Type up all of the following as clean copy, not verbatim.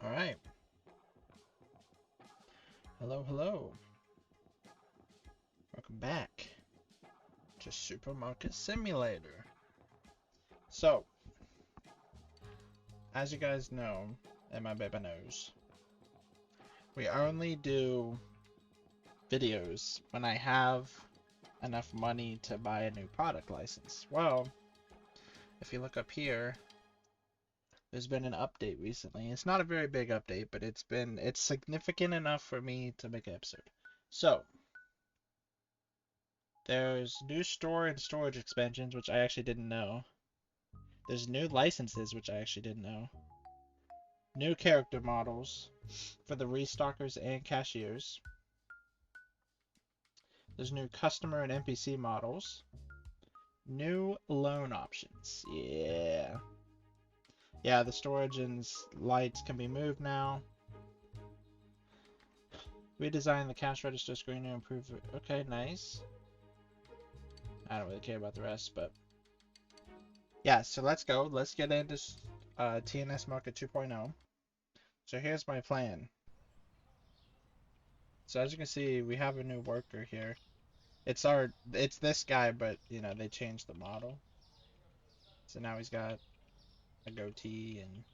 All right. Hello, hello. Welcome back to Supermarket Simulator. So, as you guys know, and my baby knows, we only do videos when I have enough money to buy a new product license. Well, if you look up here, there's been an update recently. It's not a very big update, but it's significant enough for me to make an episode. So, there's new store and storage expansions, which I actually didn't know. There's new licenses, which I actually didn't know. New character models for the restockers and cashiers. There's new customer and NPC models. New loan options. Yeah. Yeah, the storage and lights can be moved now. Redesign the cash register screen to improve it. Okay, nice. I don't really care about the rest, but yeah, so let's go. Let's get into TNS Market 2.0. So here's my plan. So as you can see, we have a new worker here. It's this guy, but you know, they changed the model. So now he's got a goatee, and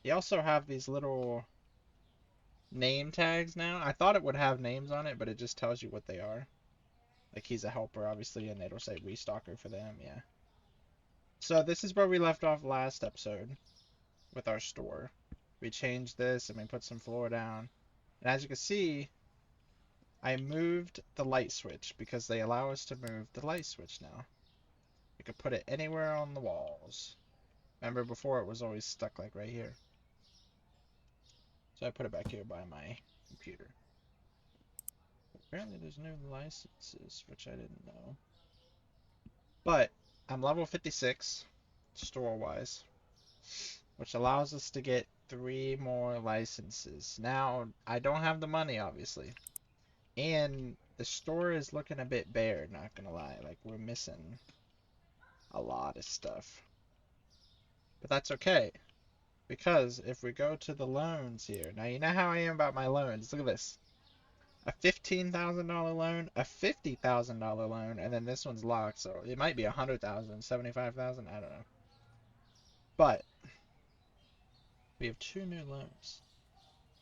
they also have these little name tags now. I thought it would have names on it, but it just tells you what they are. Like he's a helper, obviously, and it'll say restocker for them, yeah. So this is where we left off last episode with our store. We changed this and we put some floor down. And as you can see, I moved the light switch because they allow us to move the light switch now. You could put it anywhere on the walls. Remember before it was always stuck like right here. So I put it back here by my computer. Apparently there's new licenses, which I didn't know. But I'm level 56, store-wise, which allows us to get 3 more licenses. Now, I don't have the money, obviously. And the store is looking a bit bare, not gonna lie. Like, we're missing a lot of stuff. But that's okay. Because if we go to the loans here, now you know how I am about my loans. Look at this. A $15,000 loan, a $50,000 loan, and then this one's locked, so it might be 100,000, 75,000, I don't know. But we have 2 new loans.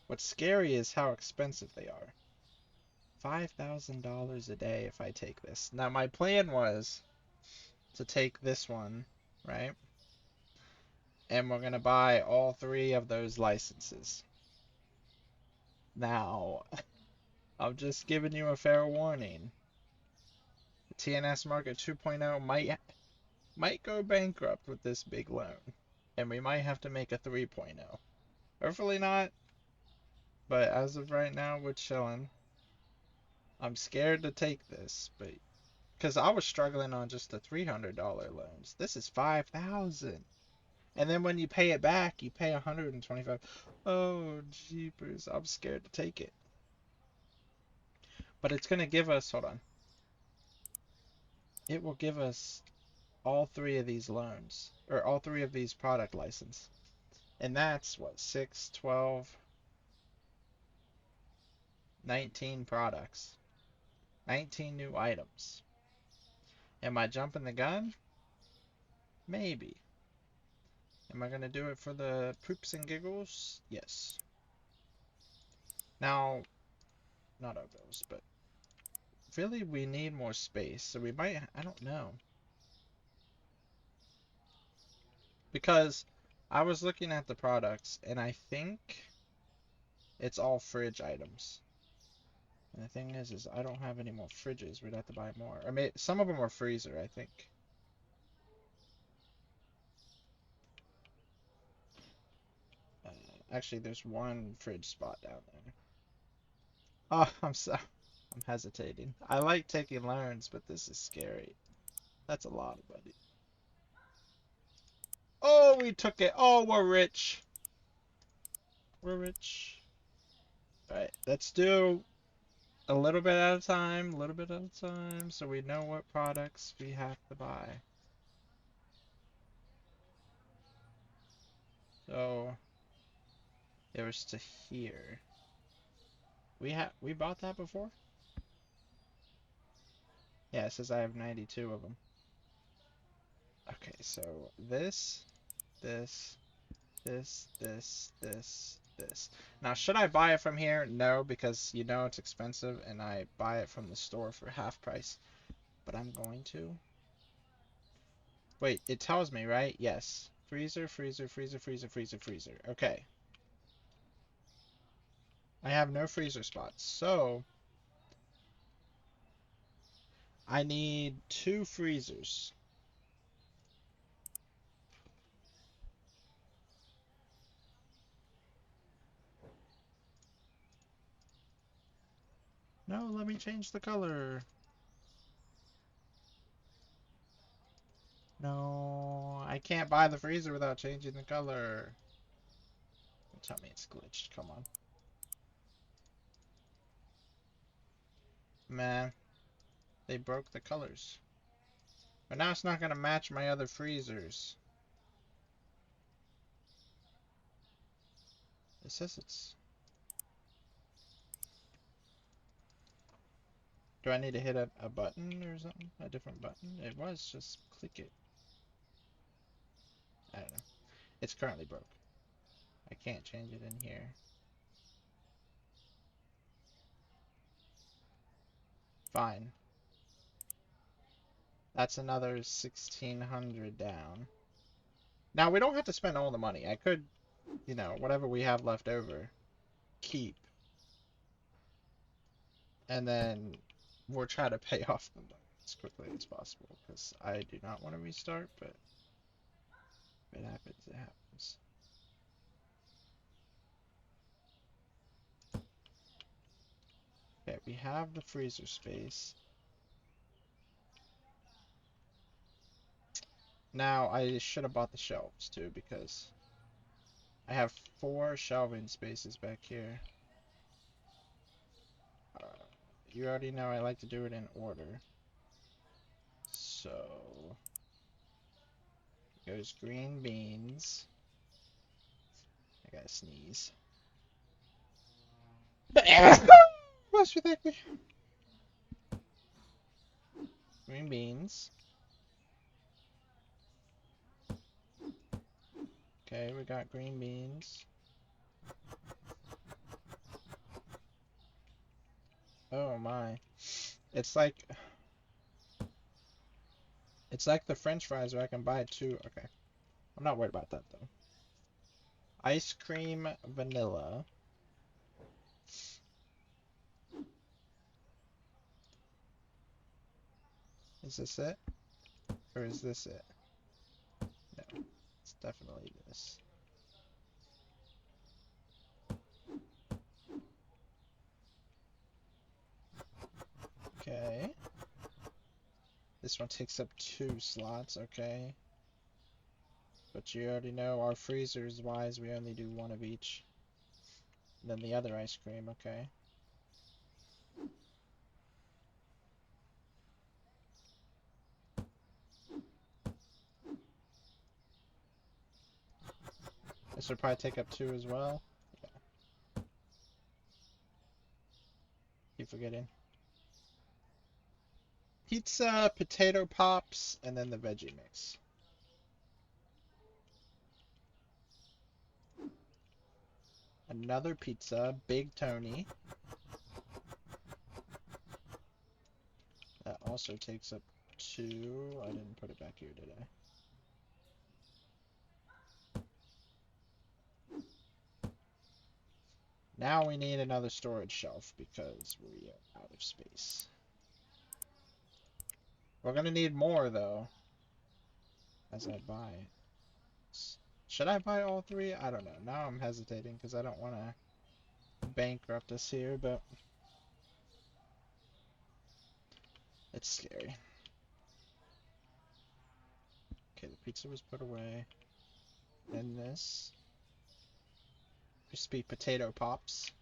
What's scary is how expensive they are. $5,000 a day if I take this. Now my plan was to take this one, right? And we're gonna buy all 3 of those licenses. Now, I'm just giving you a fair warning. The TNS Market 2.0 might go bankrupt with this big loan, and we might have to make a 3.0. Hopefully not, but as of right now, we're chilling. I'm scared to take this, but because I was struggling on just the $300 loans. This is 5,000. And then when you pay it back, you pay 125. Oh, jeepers. I'm scared to take it. But it's going to give us, hold on. It will give us all 3 of these loans, or all 3 of these product license. And that's what, 6, 12, 19 products. 19 new items. Am I jumping the gun? Maybe. Am I going to do it for the poops and giggles? Yes. Now, not our bills, but really we need more space, so we might, I don't know. Because I was looking at the products, and I think it's all fridge items. And the thing is I don't have any more fridges. We'd have to buy more. I mean, some of them are freezer, I think. Actually, there's one fridge spot down there. Oh, I'm hesitating. I like taking loans, but this is scary. That's a lot of money. Oh, we took it. Oh, we're rich. We're rich. Alright, let's do a little bit at a time, a little bit at a time, so we know what products we have to buy. So, It was to here. We bought that before? Yeah, it says I have 92 of them. Okay, so this, this, this. Now, should I buy it from here? No, because you know it's expensive and I buy it from the store for half price. But I'm going to. Wait, it tells me, right? Yes. Freezer, freezer, freezer, freezer, freezer, freezer. Okay. I have no freezer spots, so I need 2 freezers. No, let me change the color. No, I can't buy the freezer without changing the color. Don't tell me it's glitched. Come on. Man, they broke the colors. But now it's not going to match my other freezers. It says it's... Do I need to hit a button or something? A different button? It was just click it. I don't know. It's currently broke. I can't change it in here. Fine. That's another 1,600 down. Now, we don't have to spend all the money. I could, you know, whatever we have left over, keep. And then we'll try to pay off the loan as quickly as possible. Because I do not want to restart, but if it happens, it happens. Okay, we have the freezer space. Now, I should have bought the shelves too, because I have 4 shelving spaces back here. You already know I like to do it in order. So, goes green beans. I gotta sneeze. Bless you, thank me. Green beans. Okay, we got green beans. Oh my. It's like the French fries where I can buy 2. Okay. I'm not worried about that though. Ice cream vanilla. Is this it? Or is this it? No. It's definitely this. Okay. This one takes up 2 slots, okay. But you already know our freezers wise, we only do 1 of each. And then the other ice cream, okay. This would probably take up 2 as well. Yeah. Keep forgetting. Pizza, potato pops, and then the veggie mix. Another pizza, Big Tony. That also takes up 2. I didn't put it back here, did I? Now we need another storage shelf because we are out of space. We're gonna need more though, as I buy it. Should I buy all 3? I don't know. Now I'm hesitating because I don't want to bankrupt us here, but it's scary. Okay, the pizza was put away. And this. Crispy potato pops.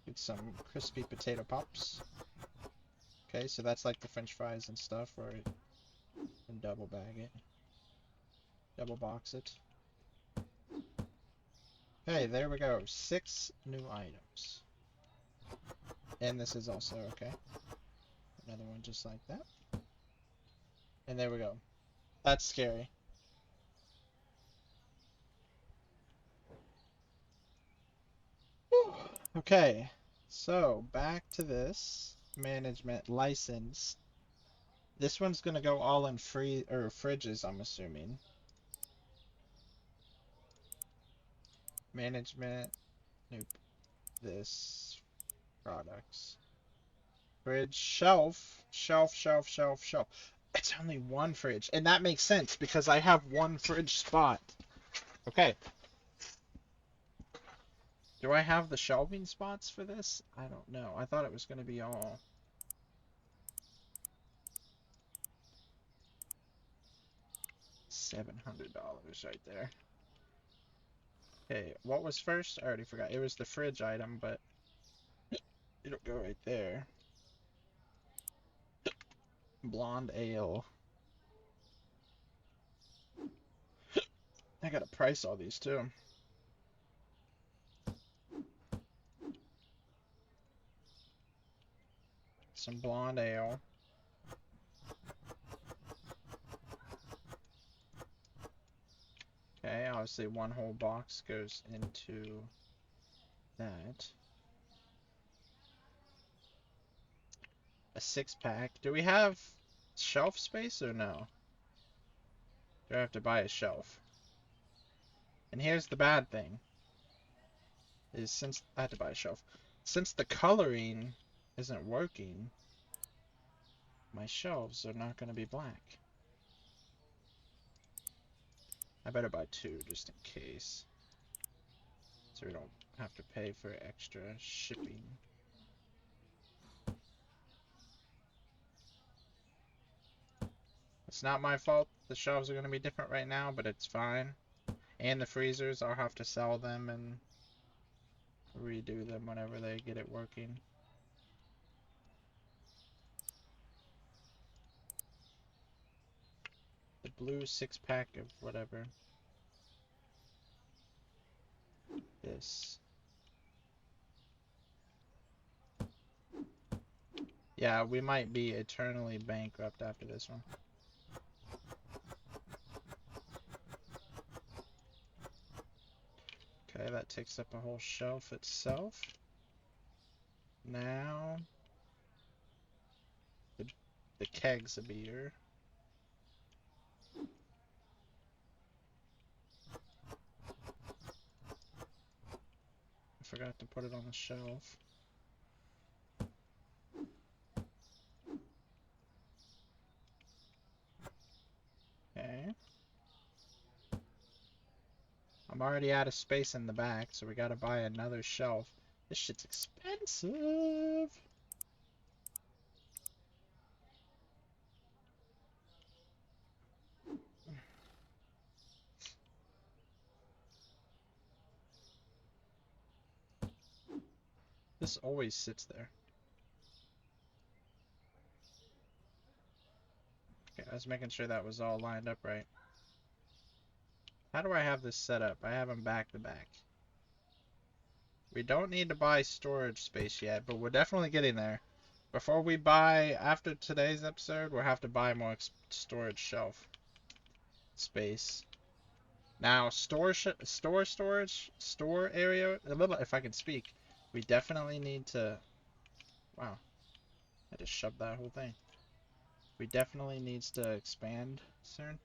Get some crispy potato pops. Okay, so that's like the French fries and stuff, where it can double bag it. Double box it. Hey, there we go. 6 new items. And this is also okay. Another one just like that. And there we go. That's scary. Whew. Okay, so back to this management license. This one's gonna go all in free or fridges, I'm assuming. Management. Nope. This products. Fridge, shelf, shelf, shelf, shelf, shelf. It's only one fridge, and that makes sense because I have one fridge spot. Okay. Do I have the shelving spots for this? I don't know. I thought it was going to be all. $700 right there. Okay, what was first? I already forgot. It was the fridge item, but it'll go right there. Blonde ale. I gotta price all these too. Some blonde ale. Okay, obviously one whole box goes into that. A 6-pack. Do we have shelf space or no? Do I have to buy a shelf? And here's the bad thing. Is since I had to buy a shelf. Since the coloring isn't working, my shelves are not going to be black. I better buy 2 just in case. So we don't have to pay for extra shipping. It's not my fault the shelves are going to be different right now, but it's fine. And the freezers, I'll have to sell them and redo them whenever they get it working. The blue 6-pack of whatever. This. Yeah, we might be eternally bankrupt after this one. Okay, that takes up a whole shelf itself. Now, the kegs of beer. I forgot to put it on the shelf. Okay. I'm already out of space in the back, so we gotta buy another shelf. This shit's expensive. This always sits there. Okay, I was making sure that was all lined up right. How do I have this set up? I have them back to back. We don't need to buy storage space yet, but we're definitely getting there. Before we buy, after today's episode, we'll have to buy more storage shelf space. Now, store area, if I can speak, we definitely need to, wow, I just shoved that whole thing. We definitely needs to expand soon.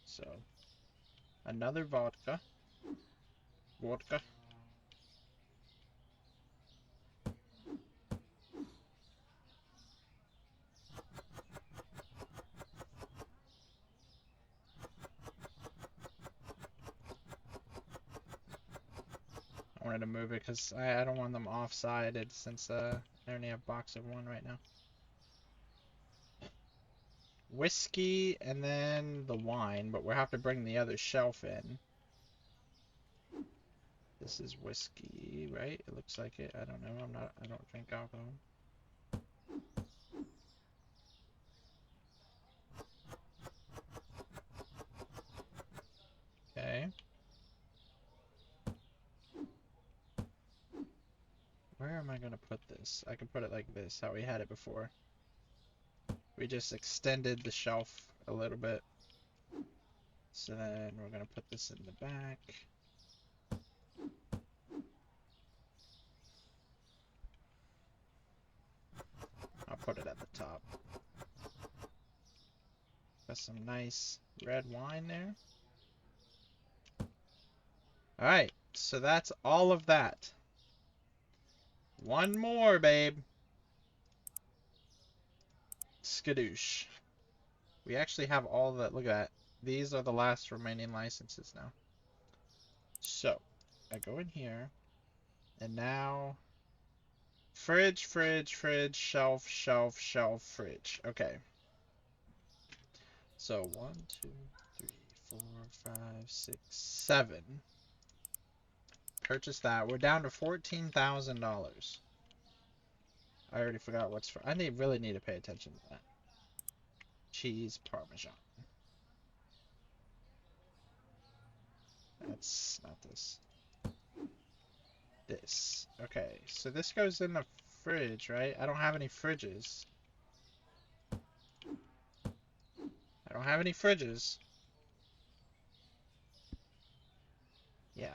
So, another vodka. Vodka. I wanted to move it because I don't want them off-sided since I only have a box of 1 right now. Whiskey and then the wine, but we'll have to bring the other shelf in. This is whiskey, right? It looks like it. I don't know. I don't drink alcohol. where am I gonna put this? I can put it like this, how we had it before. We just extended the shelf a little bit. So then we're gonna put this in the back. I'll put it at the top. Got some nice red wine there. Alright, so that's all of that. One more, babe. Skadoosh. We actually have all the, look at that. These are the last remaining licenses now. So, I go in here, and now, fridge, fridge, fridge, shelf, shelf, shelf, fridge. Okay. So, 1, 2, 3, 4, 5, 6, 7. Purchase that. We're down to $14,000. I already forgot what's for. I really need to pay attention to that. Cheese Parmesan. That's not this. This. Okay, so this goes in the fridge, right? I don't have any fridges. I don't have any fridges. Yeah.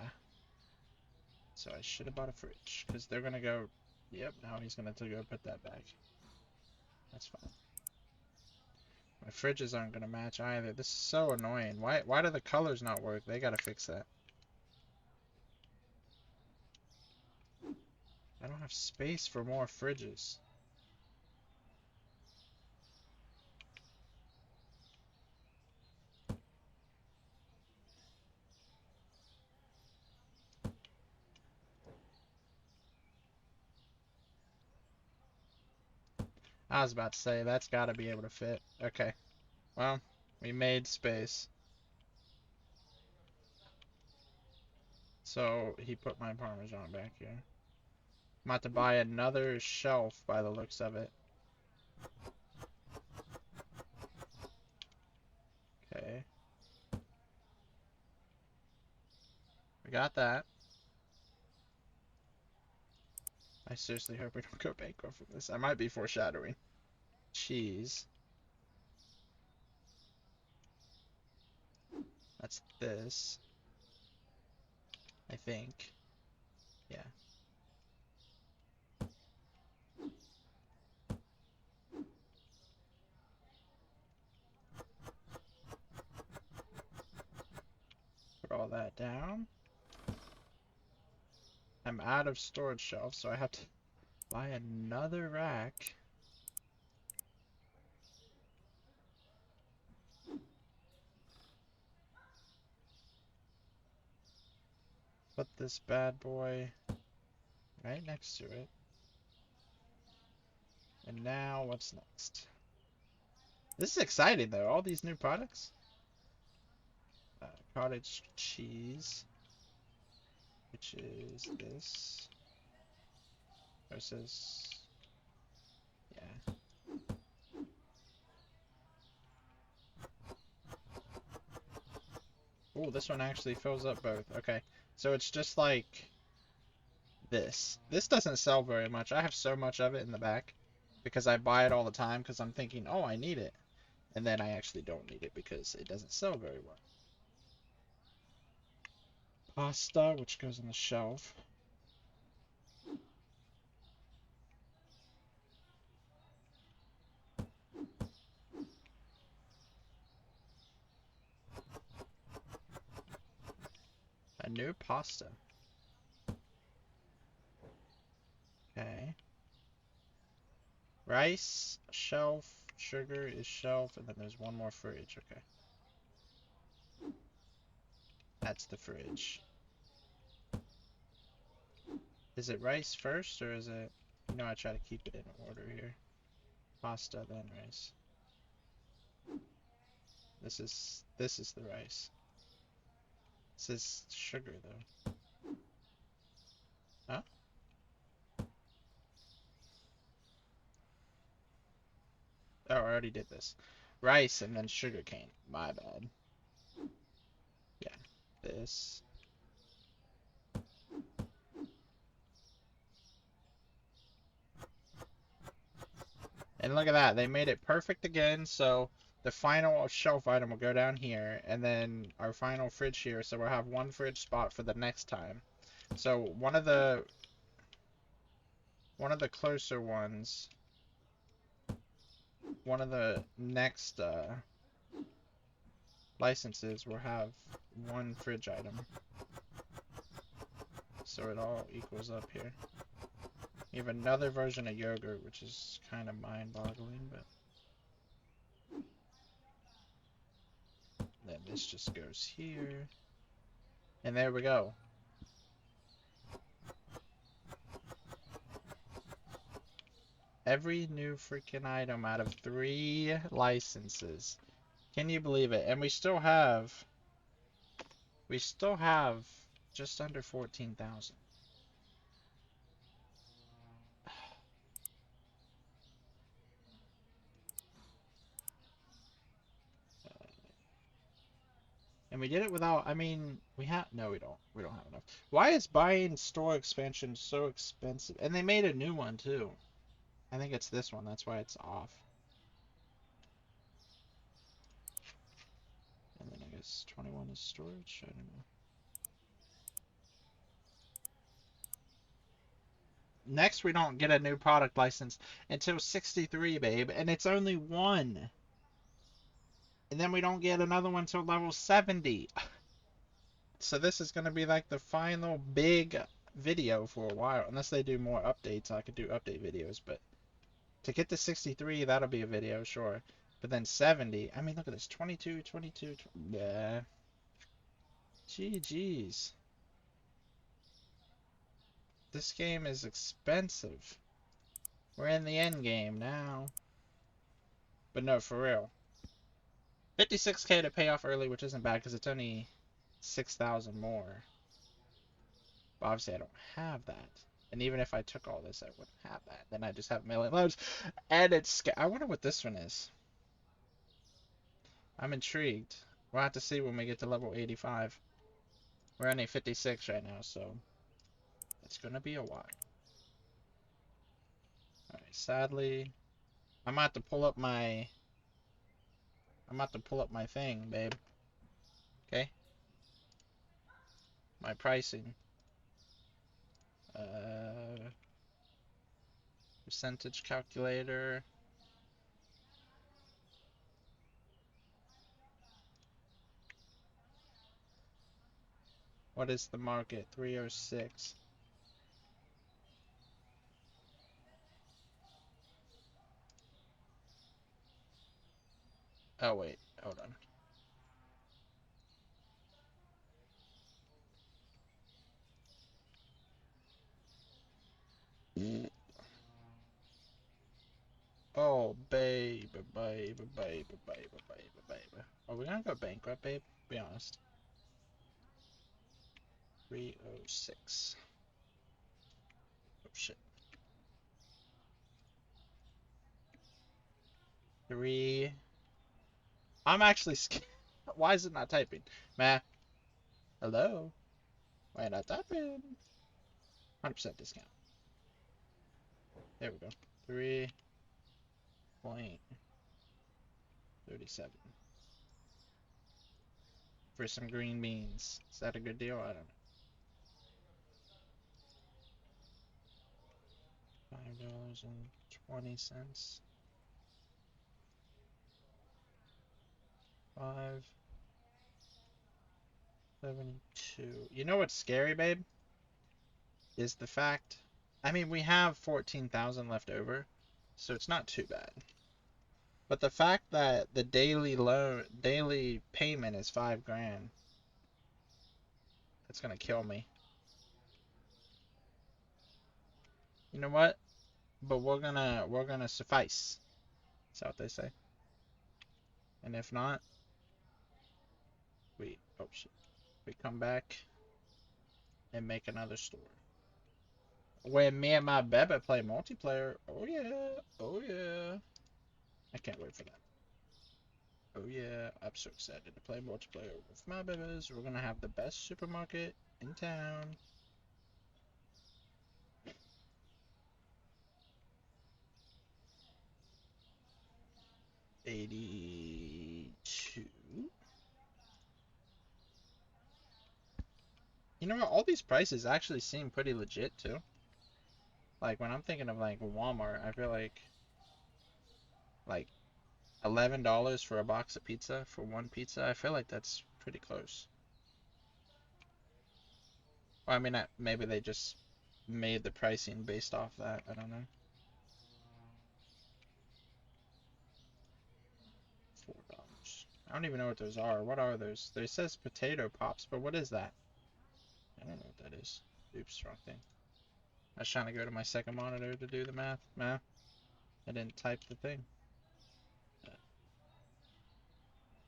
So I should have bought a fridge, because they're gonna go. Yep, now he's gonna go put that back. That's fine. My fridges aren't gonna match either. This is so annoying. Why do the colors not work? They gotta fix that. I don't have space for more fridges. I was about to say, that's gotta be able to fit. Okay. Well, we made space. So, he put my Parmesan back here. I'm about to buy another shelf by the looks of it. Okay. We got that. I seriously hope we don't go bankrupt from this. I might be foreshadowing. Cheese. That's this. I think. Yeah. Put all that down. I'm out of storage shelves, so I have to buy another rack. Put this bad boy right next to it. And now, what's next? This is exciting, though. All these new products. Cottage cheese, which is this. Versus, yeah. Oh, this one actually fills up both. Okay, so it's just like this. This doesn't sell very much. I have so much of it in the back because I buy it all the time because I'm thinking, oh, I need it. And then I actually don't need it because it doesn't sell very well. Pasta, which goes on the shelf. A new pasta. Okay. Rice, shelf, sugar is shelf, and then there's one more fridge. Okay. That's the fridge. Is it rice first, or is it... You know, I try to keep it in order here. Pasta, then rice. This is the rice. This is sugar, though. Huh? Oh, I already did this. Rice and then sugar cane. My bad. Yeah. This. And look at that, they made it perfect again, so the final shelf item will go down here, and then our final fridge here, so we'll have one fridge spot for the next time. So one of the closer ones, one of the next licenses will have one fridge item. So it all equals up here. We have another version of yogurt, which is kind of mind-boggling, but then this just goes here. And there we go. Every new freaking item out of 3 licenses. Can you believe it? And we still have just under 14,000. And we did it without, I mean, no, we don't. We don't have enough. Why is buying store expansion so expensive? And they made a new one too. I think it's this one, that's why it's off. And then I guess 21 is storage, I don't know. Next, we don't get a new product license until 63, babe, and it's only 1. And then we don't get another one till level 70. So this is going to be like the final big video for a while. Unless they do more updates, I could do update videos. But to get to 63, that'll be a video, sure. But then 70, I mean, look at this. 22, 22, yeah. GG's. This game is expensive. We're in the end game now. But no, for real. 56k to pay off early, which isn't bad because it's only 6,000 more. But obviously I don't have that. And even if I took all this, I wouldn't have that. Then I just have a million loads. And it's... I wonder what this one is. I'm intrigued. We'll have to see when we get to level 85. We're only 56 right now, so... it's gonna be a while. Alright, sadly... I'm about to pull up my... thing, babe. Okay? My pricing. Percentage calculator. What is the market? 306. Oh wait, hold on. Oh, baby, baby, baby, baby, baby, baby. Are we gonna go bankrupt, babe? Be honest. 306. Oh shit. 3. I'm actually scared. Why is it not typing? Meh. Hello? Why not typing? 100% discount. There we go. 3.37. For some green beans. Is that a good deal? I don't know. $5.20. 5.72. You know what's scary, babe? Is the fact, I mean, we have 14,000 left over, so it's not too bad. But the fact that the daily payment is 5 grand, that's gonna kill me. You know what? But we're gonna suffice. That's what they say. And if not, we come back and make another store. When me and my Bebe play multiplayer, oh yeah, oh yeah. I can't wait for that. Oh yeah, I'm so excited to play multiplayer with my Bebes. We're gonna have the best supermarket in town. 82. You know what? All these prices actually seem pretty legit too. Like when I'm thinking of like Walmart, I feel like $11 for a box of pizza for one pizza. I feel like that's pretty close. Well, I mean, maybe they just made the pricing based off that. I don't know. $4. I don't even know what those are. What are those? It says potato pops, but what is that? I don't know what that is. Oops, wrong thing. I was trying to go to my second monitor to do the math. Math. I didn't type the thing.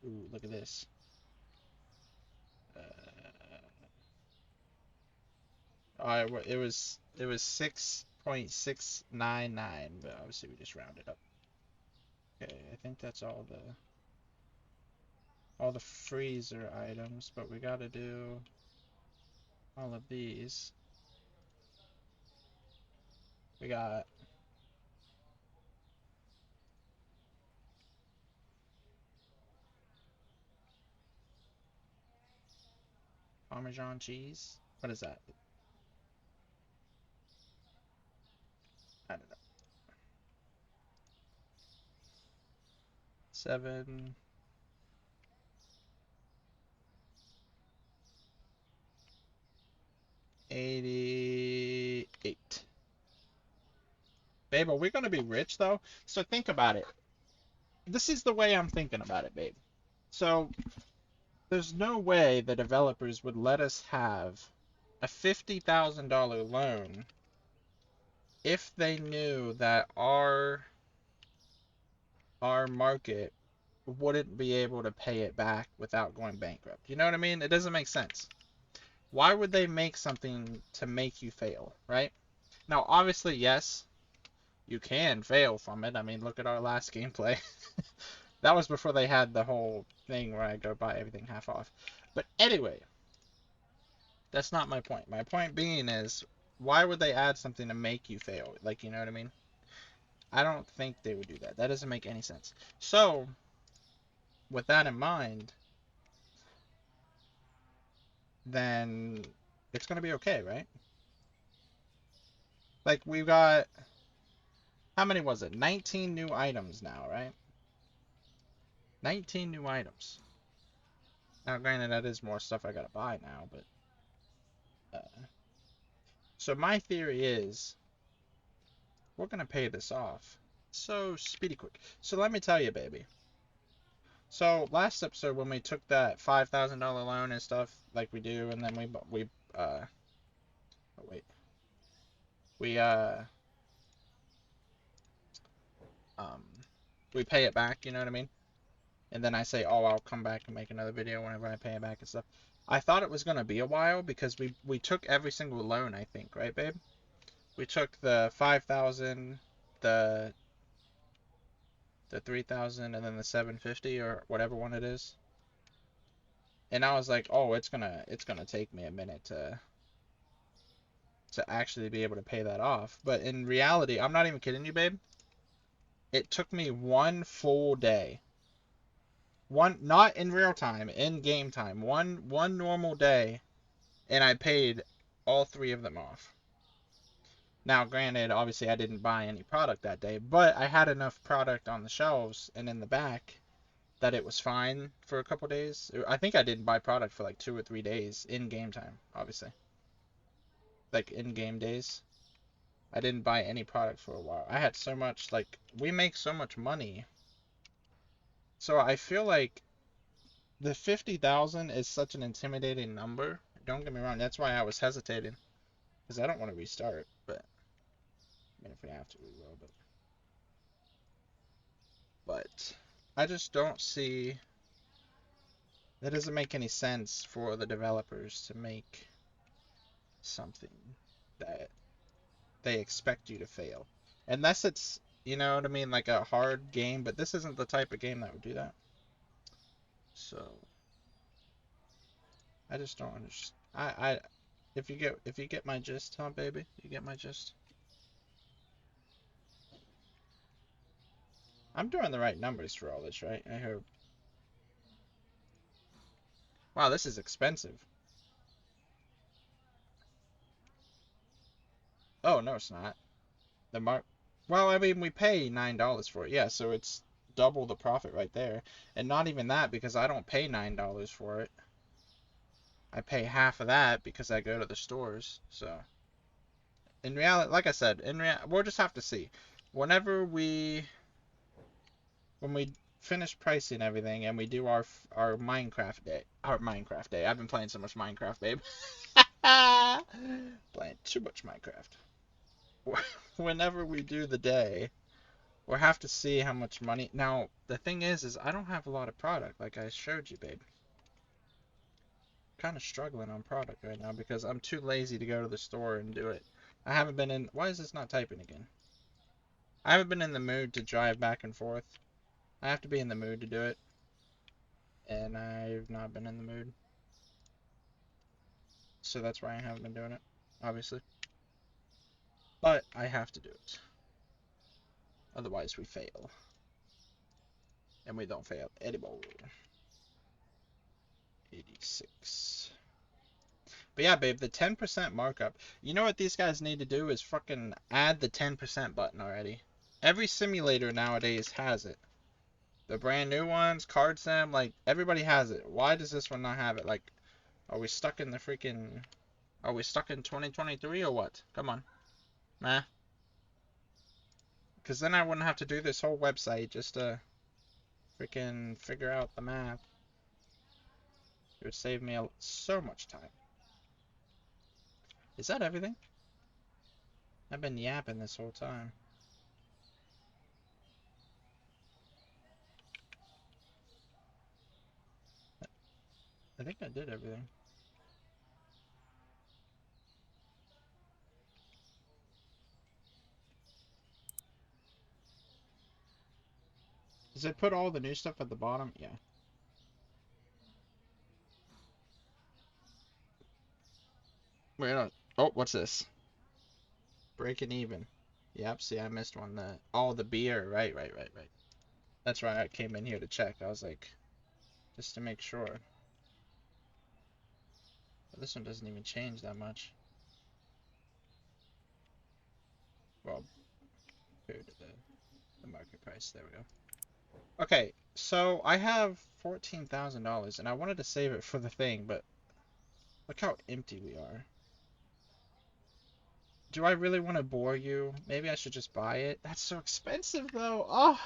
Ooh, look at this. It was 6.699, but obviously we just rounded up. Okay, I think that's all the freezer items, but we gotta do all of these. We got Parmesan cheese. What is that? I don't know. 788. Babe, are we gonna be rich though? So think about it. This is the way I'm thinking about it, babe. So there's no way the developers would let us have a $50,000 loan if they knew that our market wouldn't be able to pay it back without going bankrupt. You know what I mean? It doesn't make sense. Why would they make something to make you fail, right? Now, obviously, yes, you can fail from it. I mean, look at our last gameplay. That was before they had the whole thing where I go buy everything half off. But anyway, that's not my point. My point being is, why would they add something to make you fail? Like, you know what I mean? I don't think they would do that. That doesn't make any sense. So, with that in mind, then it's going to be okay, right? Like, we've got, how many was it? 19 new items now, right? 19 new items. Now, granted, that is more stuff I gotta buy now, but so my theory is we're gonna pay this off so speedy quick. So let me tell you, baby. So last episode when we took that $5,000 loan and stuff like we do, and then oh wait, we um we pay it back. You know what I mean? And then I say, oh, I'll come back and make another video whenever I pay it back and stuff. I thought it was gonna be a while because we took every single loan, I think, right, babe? We took the 5,000, the 3,000, and then the 750 or whatever one it is. And I was like, oh, it's gonna take me a minute to actually be able to pay that off. But in reality, I'm not even kidding you, babe. It took me one full day. One, not in real time, in game time. One normal day, and I paid all three of them off. Now, granted, obviously I didn't buy any product that day, but I had enough product on the shelves and in the back that it was fine for a couple days. I think I didn't buy product for like 2 or 3 days in game time, obviously. Like in game days. I didn't buy any product for a while. I had so much, like, we make so much money. So I feel like the 50,000 is such an intimidating number. Don't get me wrong, that's why I was hesitating. Because I don't want to restart, but I mean, if we have to, we will, but I just don't see, that doesn't make any sense for the developers to make something that they expect you to fail. Unless it's, you know what I mean, like a hard game, but this isn't the type of game that would do that. So I just don't understand. If you get my gist, huh, baby? You get my gist? I'm doing the right numbers for all this, right? I hope. Wow, this is expensive. Oh, no, it's not. The mark. Well, I mean, we pay $9 for it. Yeah, so it's double the profit right there. And not even that because I don't pay $9 for it. I pay half of that because I go to the stores. So, in reality, like I said, we'll just have to see. Whenever when we finish pricing everything and we do our Minecraft day. I've been playing so much Minecraft, babe. Playing too much Minecraft. Whenever we do the day, we'll have to see how much money. Now, the thing is I don't have a lot of product, like I showed you, babe. Kind of struggling on product right now because I'm too lazy to go to the store and do it. I haven't been in. Why is this not typing again? I haven't been in the mood to drive back and forth. I have to be in the mood to do it, and I've not been in the mood. So that's why I haven't been doing it, obviously. But I have to do it. Otherwise, we fail. And we don't fail anymore. 86. But yeah, babe, the 10% markup. You know what these guys need to do is fucking add the 10% button already. Every simulator nowadays has it. The brand new ones, Card Sim, like, everybody has it. Why does this one not have it? Like, are we stuck in the freaking... Are we stuck in 2023 or what? Come on. Nah. Because then I wouldn't have to do this whole website just to freaking figure out the map. It would save me so much time. Is that everything? I've been yapping this whole time. I think I did everything. Does it put all the new stuff at the bottom? Yeah. Wait, no. Oh, what's this? Breaking even. Yep, see, I missed one. The beer. Right. That's why I came in here to check. I was like, just to make sure. But this one doesn't even change that much. Well, compared to the market price. There we go. Okay, so I have $14,000 and I wanted to save it for the thing, but look how empty we are. Do I really want to bore you? Maybe I should just buy it. That's so expensive though. Oh,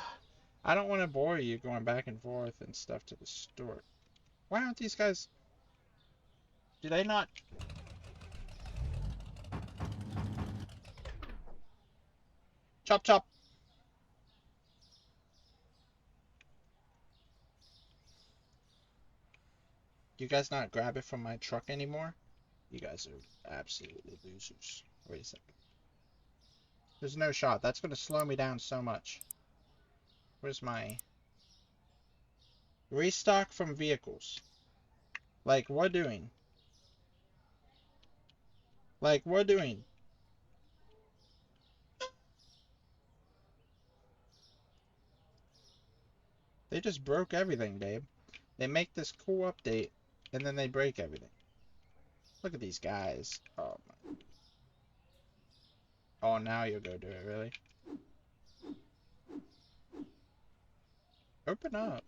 I don't want to bore you going back and forth and stuff to the store. Why aren't these guys... Do they not... Chop chop. You guys not grab it from my truck anymore? You guys are absolutely losers. Wait a second. There's no shot. That's going to slow me down so much. Where's my... Restock from vehicles. Like, what doing? Like, what doing? They just broke everything, babe. They make this cool update, and then they break everything. Look at these guys. Oh, my. Oh, now you'll go do it, really? Open up.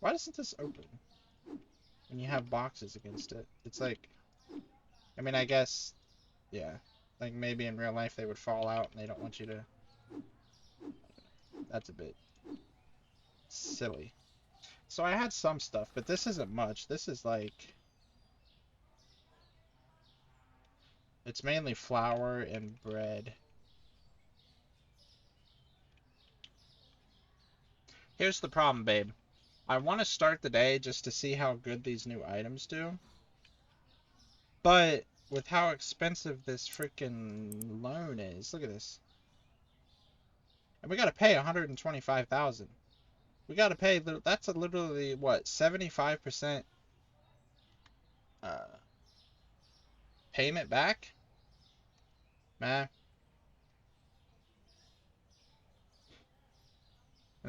Why doesn't this open? When you have boxes against it. It's like... I mean, I guess... Yeah. Like, maybe in real life they would fall out, and they don't want you to... That's a bit... silly. So I had some stuff, but this isn't much. This is like... It's mainly flour and bread. Here's the problem, babe. I want to start the day just to see how good these new items do. But with how expensive this freaking loan is, look at this. And we got to pay 125,000. We got to pay, that's literally what, 75% payment back? Nah.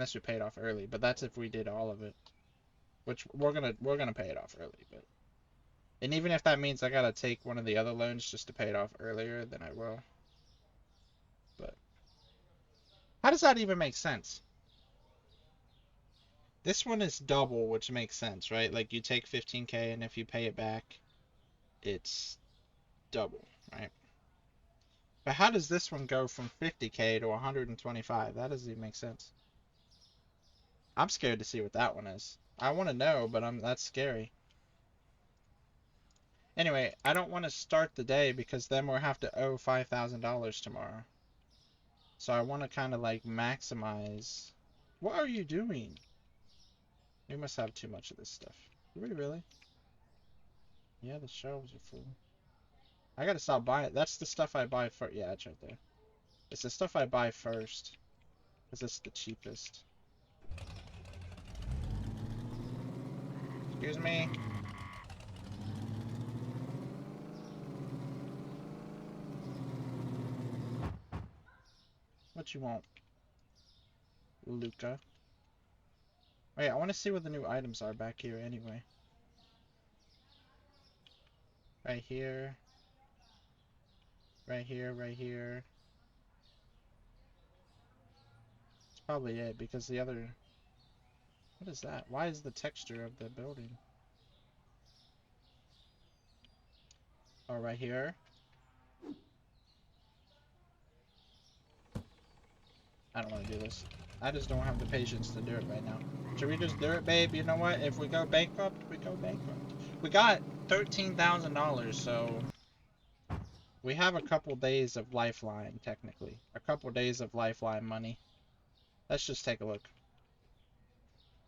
Unless we pay it off early, but that's if we did all of it. Which we're gonna pay it off early, but and even if that means I gotta take one of the other loans just to pay it off earlier, then I will. But how does that even make sense? This one is double, which makes sense, right? Like you take 15K and if you pay it back, it's double, right? But how does this one go from 50K to 125? That doesn't even make sense. I'm scared to see what that one is. I want to know, but that's scary. Anyway, I don't want to start the day because then we'll have to owe $5,000 tomorrow. So I want to kind of like maximize. What are you doing? We must have too much of this stuff. Do we really? Yeah, the shelves are full. I gotta stop buying. That's the stuff I buy first. Yeah, it's right there. It's the stuff I buy first. Because it's the cheapest. Excuse me. What you want, Luca? Wait, I want to see what the new items are back here anyway. Right here. Right here, right here. That's probably it, because the other... What is that? Why is the texture of the building? Oh, right here. I don't want to do this. I just don't have the patience to do it right now. Should we just do it, babe? You know what? If we go bankrupt, we go bankrupt. We got $13,000, so... We have a couple days of Lifeline, technically. A couple days of Lifeline money. Let's just take a look.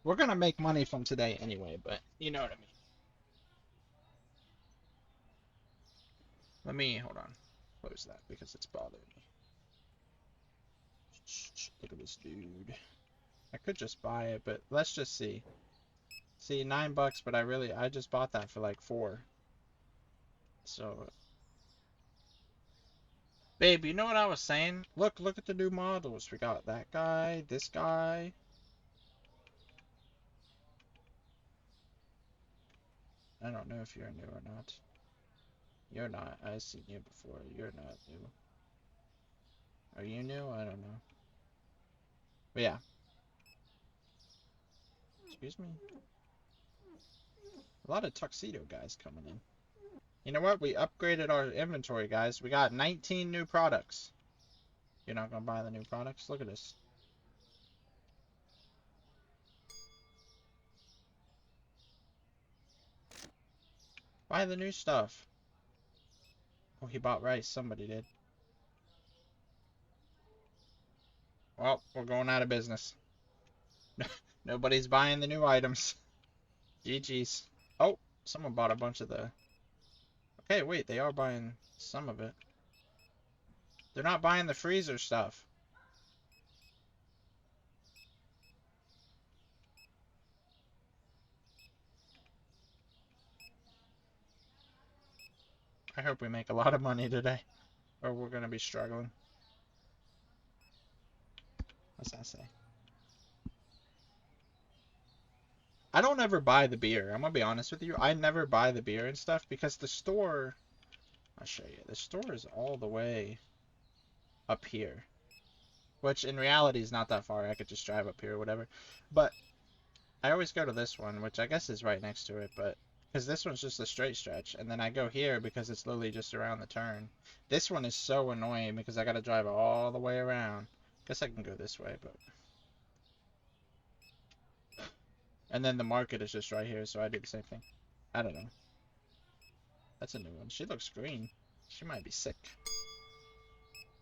We're gonna make money from today anyway, but you know what I mean. Let me, hold on. Close that because it's bothering me. Look at this dude. I could just buy it, but let's just see. See, $9, but I just bought that for like 4. So, babe, you know what I was saying? Look at the new models. We got that guy, this guy. I don't know if you're new or not. You're not. I've seen you before. You're not new. Are you new? I don't know. But yeah. Excuse me. A lot of tuxedo guys coming in. You know what? We upgraded our inventory, guys. We got 19 new products. You're not gonna buy the new products? Look at this. Buy the new stuff. Oh, he bought rice. Somebody did. Well, we're going out of business. Nobody's buying the new items. GG's. Oh, someone bought a bunch of the... Okay, wait, they are buying some of it. They're not buying the freezer stuff. I hope we make a lot of money today, or we're gonna be struggling. What's that say? I don't ever buy the beer. I'm gonna be honest with you. I never buy the beer and stuff because the store... I'll show you. The store is all the way up here. Which in reality is not that far. I could just drive up here or whatever. But I always go to this one, which I guess is right next to it, but... Because this one's just a straight stretch. And then I go here because it's literally just around the turn. This one is so annoying because I gotta drive all the way around. Guess I can go this way, but... And then the market is just right here, so I do the same thing. I don't know. That's a new one. She looks green. She might be sick.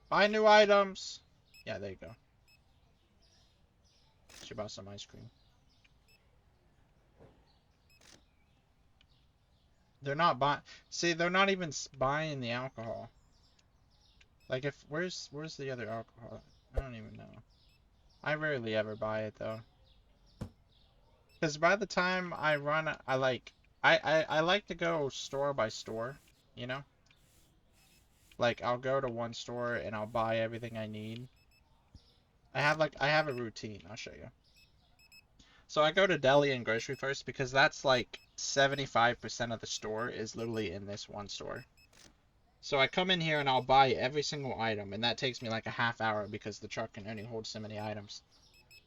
Buy new items! Yeah, there you go. She bought some ice cream. They're not buying... See, they're not even buying the alcohol. Like, if... Where's the other alcohol? I don't even know. I rarely ever buy it, though. Because by the time I run... I like to go store by store, you know? Like, I'll go to one store and I'll buy everything I need. I have a routine. I'll show you. So I go to deli and grocery first because that's like 75% of the store is literally in this one store. So I come in here and I'll buy every single item, and that takes me like a half hour because the truck can only hold so many items.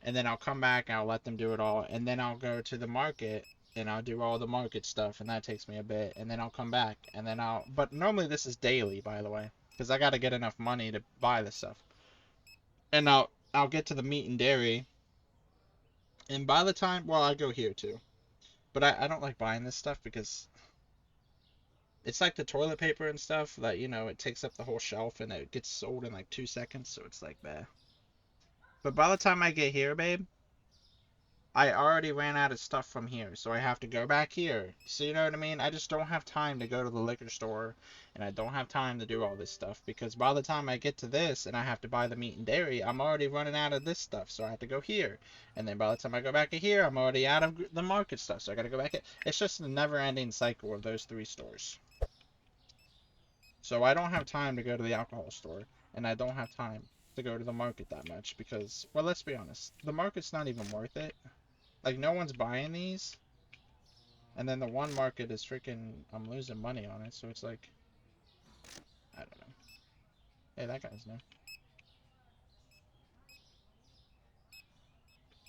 And then I'll come back and I'll let them do it all, and then I'll go to the market and I'll do all the market stuff, and that takes me a bit, and then I'll come back and then but normally this is daily, by the way, because I got to get enough money to buy this stuff. And I'll get to the meat and dairy, and by the time, well, I go here too. But I don't like buying this stuff because it's like the toilet paper and stuff that, it takes up the whole shelf and it gets sold in like 2 seconds, so it's like that. But by the time I get here, babe, I already ran out of stuff from here, so I have to go back here. So you know what I mean? I just don't have time to go to the liquor store, and I don't have time to do all this stuff, because by the time I get to this and I have to buy the meat and dairy, I'm already running out of this stuff, so I have to go here. And then by the time I go back to here, I'm already out of the market stuff, so I gotta go back. It's just a never-ending cycle of those three stores. So I don't have time to go to the alcohol store, and I don't have time to go to the market that much because, well, let's be honest, the market's not even worth it. Like, no one's buying these. And then the one market is freaking, I'm losing money on it. So it's like, I don't know. Hey, that guy's new.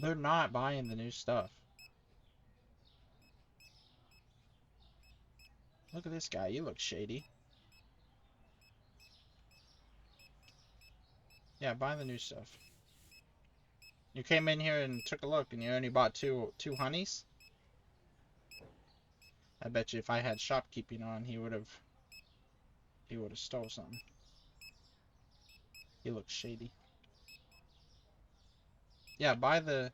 They're not buying the new stuff. Look at this guy. You look shady. Yeah, buy the new stuff. You came in here and took a look and you only bought two honeys? I bet you if I had shopkeeping on, he would have stole something. He looks shady. Yeah, buy the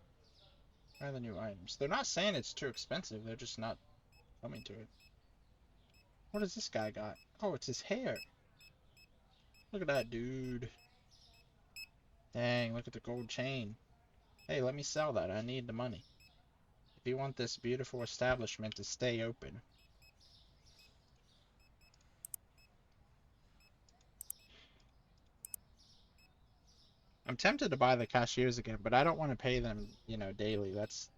new items. They're not saying it's too expensive. They're just not coming to it. What does this guy got? Oh, it's his hair. Look at that dude. Dang, look at the gold chain. Hey, let me sell that. I need the money. If you want this beautiful establishment to stay open. I'm tempted to buy the cashiers again, but I don't want to pay them, daily. That's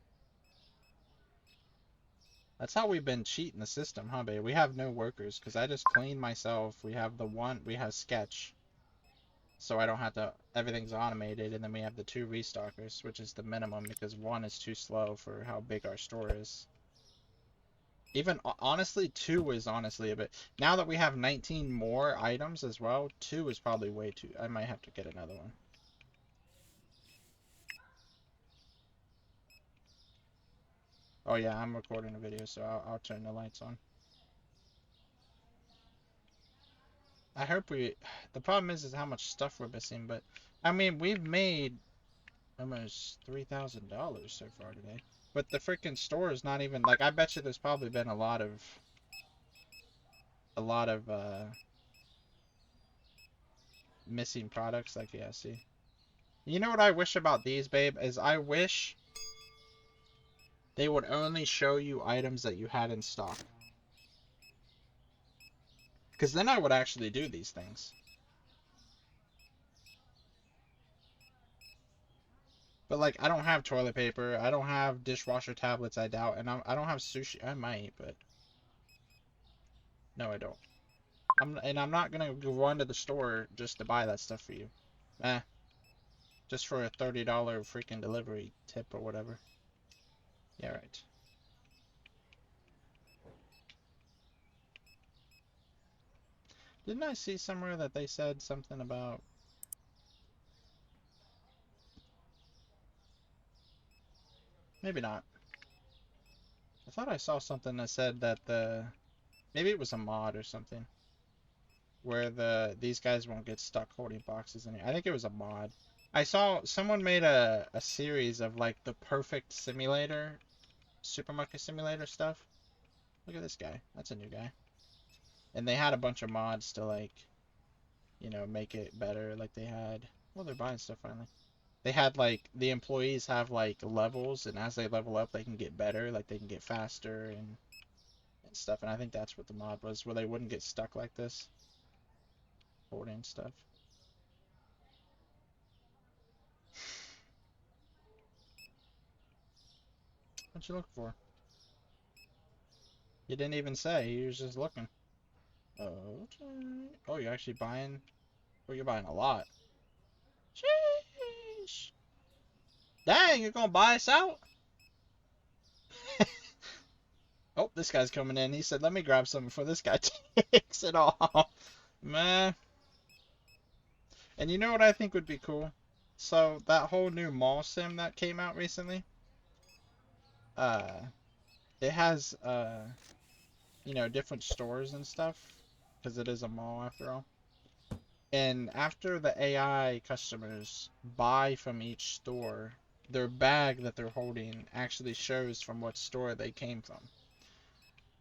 how we've been cheating the system, huh, babe? We have no workers because I just cleaned myself. We have Sketch. So I don't have to, everything's automated, and then we have the 2 restockers, which is the minimum because 1 is too slow for how big our store is. Even honestly, 2 is honestly a bit. Now that we have 19 more items as well, 2 is probably way too. I might have to get another one. Oh yeah, I'm recording a video, so I'll turn the lights on. I hope we. The problem is how much stuff we're missing, but I mean we've made almost $3,000 so far today. But the freaking store is not even like. I bet you there's probably been a lot of missing products. Like, yeah, see. You know what I wish about these, babe, is I wish they would only show you items that you had in stock. Because then I would actually do these things. But like, I don't have toilet paper. I don't have dishwasher tablets, I doubt. And I don't have sushi. I might, but no, I don't. I'm not gonna go run to the store just to buy that stuff for you. Eh, just for a $30 freaking delivery tip or whatever. Yeah, right. Didn't I see somewhere that they said something about... Maybe not. I thought I saw something that said that maybe it was a mod or something where these guys won't get stuck holding boxes in here. I think it was a mod. I saw someone made a series of like the perfect simulator, supermarket simulator stuff. Look at this guy. That's a new guy. And they had a bunch of mods to like, make it better. Like they had, well, they're buying stuff finally. They had like the employees have like levels, and as they level up, they can get better. Like they can get faster and stuff. And I think that's what the mod was, where they wouldn't get stuck like this, holding stuff. What you looking for? You didn't even say. You was just looking. Okay. Oh, you're actually buying? Oh, you're buying a lot. Sheesh. Dang, you're gonna buy us out? Oh, this guy's coming in. He said, let me grab something before this guy takes it all. Man. And you know what I think would be cool? So, that whole new mall sim that came out recently, uh, it has, different stores and stuff, because it is a mall after all. And after the AI customers buy from each store, their bag that they're holding actually shows from what store they came from.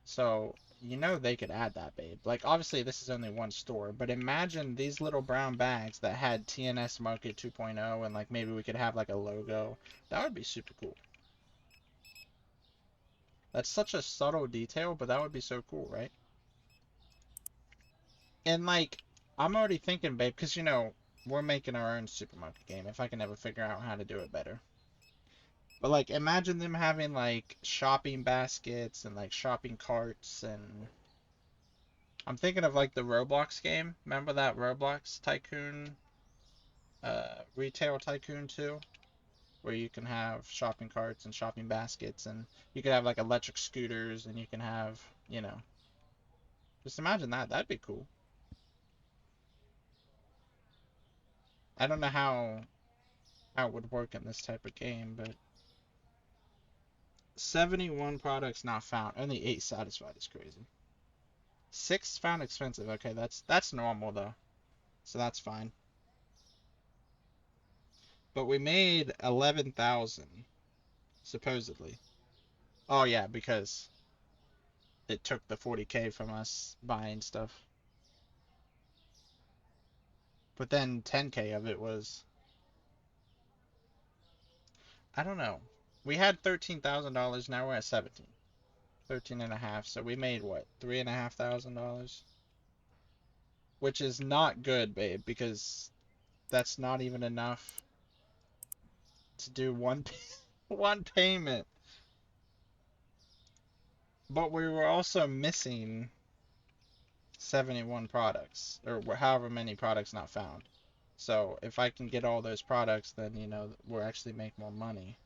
So, they could add that, babe. Like, obviously, this is only one store, but imagine these little brown bags that had TNS Market 2.0 and, like, maybe we could have, like, a logo. That would be super cool. That's such a subtle detail, but that would be so cool, right? And, like, I'm already thinking, babe, because, we're making our own supermarket game if I can ever figure out how to do it better. But, like, imagine them having, like, shopping baskets and, like, shopping carts and I'm thinking of like the Roblox game. Remember that Roblox Tycoon, Retail Tycoon 2, where you can have shopping carts and shopping baskets, and you could have like electric scooters, and you can have, just imagine that. That'd be cool. I don't know how it would work in this type of game, but 71 products not found. Only 8 satisfied is crazy. 6 found expensive. Okay, that's normal though, so that's fine. But we made 11,000 supposedly. Oh yeah, because it took the 40K from us buying stuff. But then 10K of it was, I don't know. We had $13,000, now we're at 17. 13 and a half, so we made what, $3,500? Which is not good, babe, because that's not even enough to do one one payment. But we were also missing 71 products, or however many products not found. So if I can get all those products, then we'll actually make more money.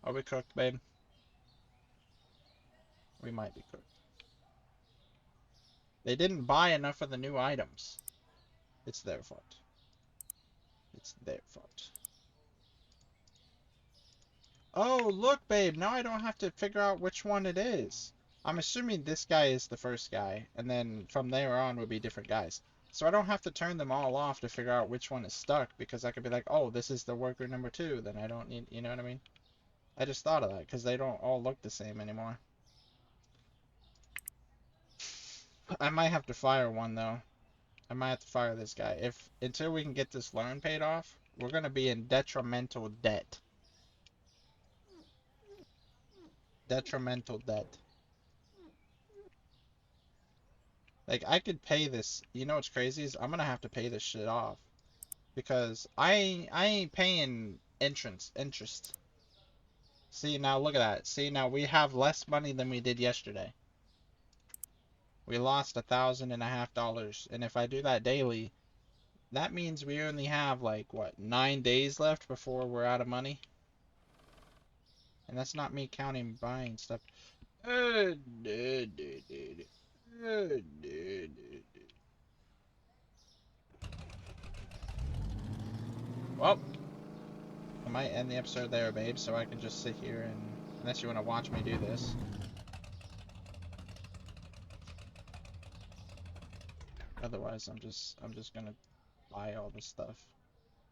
Are we cooked, babe? We might be cooked. They didn't buy enough of the new items. It's their fault. It's their fault. Oh, look, babe. Now I don't have to figure out which one it is. I'm assuming this guy is the first guy, and then from there on would be different guys. So I don't have to turn them all off to figure out which one is stuck, because I could be like, oh, this is the worker number 2. Then I don't need, you know what I mean? I just thought of that, because they don't all look the same anymore. I might have to fire one, though. I might have to fire this guy. Until we can get this loan paid off, we're gonna be in detrimental debt. Detrimental debt. Like I could pay this. You know what's crazy is I'm gonna have to pay this shit off because I ain't paying interest. See now, look at that. See now we have less money than we did yesterday. We lost $1,500, and if I do that daily, that means we only have like what 9 days left before we're out of money. And that's not me counting buying stuff. Well, I might end the episode there, babe, so I can just sit here and, unless you want to watch me do this. Otherwise, I'm just gonna buy all this stuff.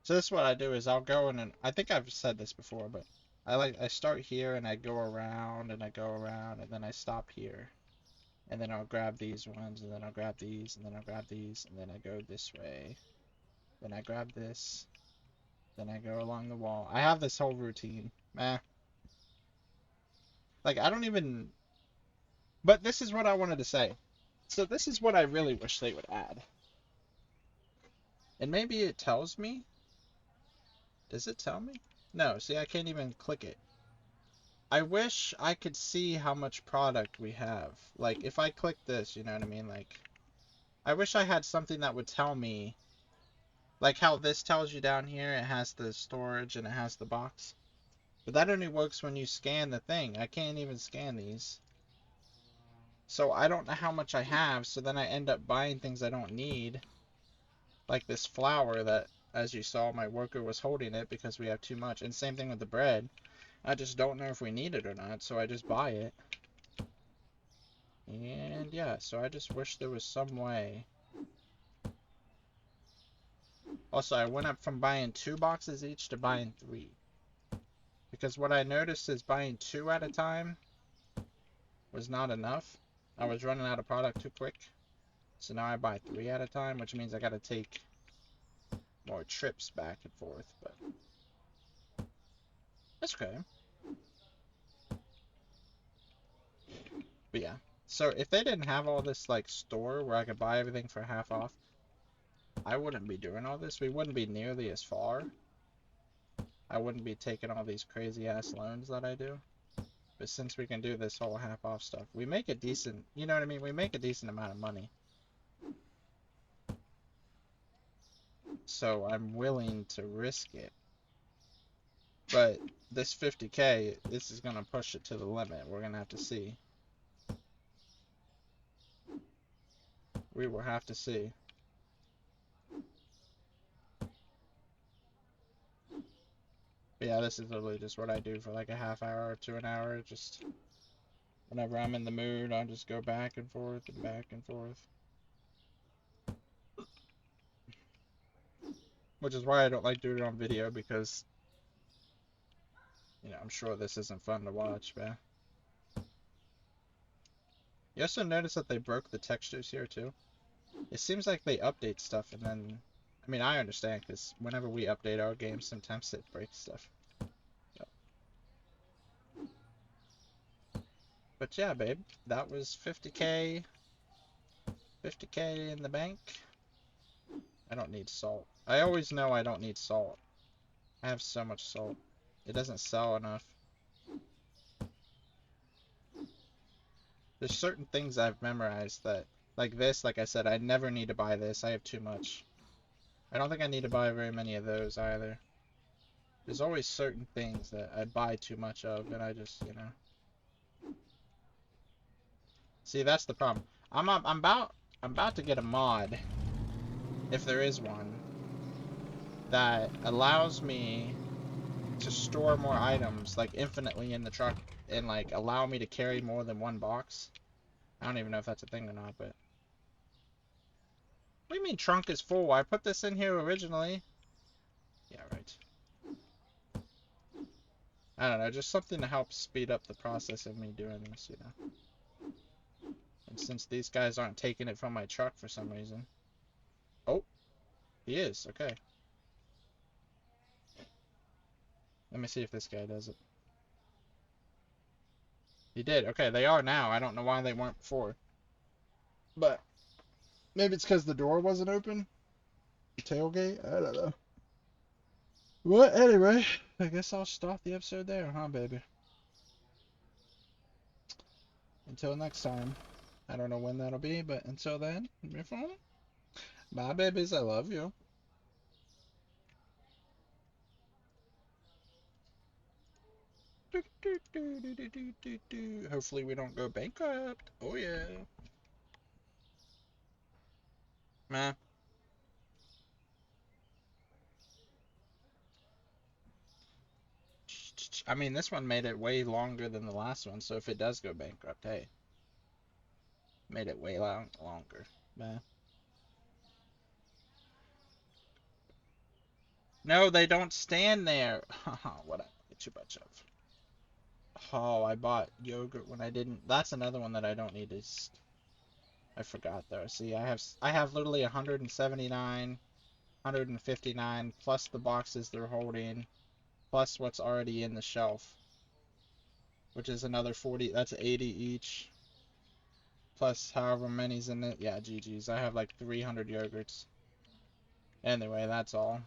So this is what I do is I'll go in and I think I've said this before, but I start here and I go around and I go around and then I stop here. And then I'll grab these ones and then I'll grab these and then I'll grab these and then I go this way. Then I grab this. Then I go along the wall. I have this whole routine. Meh. Like I don't even But this is what I wanted to say. So this is what I really wish they would add. And maybe it tells me. Does it tell me? No, see, I can't even click it. I wish I could see how much product we have. Like, if I click this, you know what I mean? Like, I wish I had something that would tell me, like how this tells you down here, it has the storage and it has the box. But that only works when you scan the thing. I can't even scan these. So I don't know how much I have, so then I end up buying things I don't need. Like this flour that, as you saw, my worker was holding it because we have too much. And same thing with the bread. I just don't know if we need it or not, so I just buy it. And yeah, so I just wish there was some way. Also, I went up from buying 2 boxes each to buying 3. Because what I noticed is buying 2 at a time was not enough. I was running out of product too quick. So now I buy 3 at a time, which means I gotta take more trips back and forth, but that's okay. But yeah. So if they didn't have all this like store where I could buy everything for half off, I wouldn't be doing all this. We wouldn't be nearly as far. I wouldn't be taking all these crazy ass loans that I do. But since we can do this whole half off stuff, we make a decent, you know what I mean? We make a decent amount of money. So I'm willing to risk it. But this 50K, this is going to push it to the limit. We're going to have to see. We will have to see. But yeah, this is literally just what I do for like a half hour to an hour. Just whenever I'm in the mood, I'll just go back and forth and back and forth. Which is why I don't like doing it on video, because, you know, I'm sure this isn't fun to watch, man. You also notice that they broke the textures here too. It seems like they update stuff and then, I mean, I understand because whenever we update our game, sometimes it breaks stuff. Yep. But yeah, babe, that was 50K. 50K in the bank. I don't need salt. I always know I don't need salt. I have so much salt. It doesn't sell enough. There's certain things I've memorized that, like this, like I said, I never need to buy this. I have too much. I don't think I need to buy very many of those either. There's always certain things that I buy too much of, and I just, you know. See, that's the problem. I'm about to get a mod, if there is one, that allows me to store more items, like infinitely in the truck, and like allow me to carry more than 1 box. I don't even know if that's a thing or not, but. What do you mean trunk is full? I put this in here originally. Yeah, right. I don't know, just something to help speed up the process of me doing this, you know. And since these guys aren't taking it from my truck for some reason. Oh, he is, okay. Let me see if this guy does it. He did, okay, they are now. I don't know why they weren't before. But, maybe it's because the door wasn't open? The tailgate? I don't know. Well, anyway, I guess I'll stop the episode there, huh, baby? Until next time. I don't know when that'll be, but until then, bye, babies. I love you. Hopefully we don't go bankrupt. Oh yeah. Man. I mean, this one made it way longer than the last one, so if it does go bankrupt, hey. Made it way longer. Man. No, they don't stand there. What I get too much of. Oh, I bought yogurt when I didn't. That's another one that I don't need. Is I forgot though. See, I have literally 179, 159 plus the boxes they're holding, plus what's already in the shelf, which is another 40. That's 80 each, plus however many's in it. Yeah, GG's. I have like 300 yogurts. Anyway, that's all.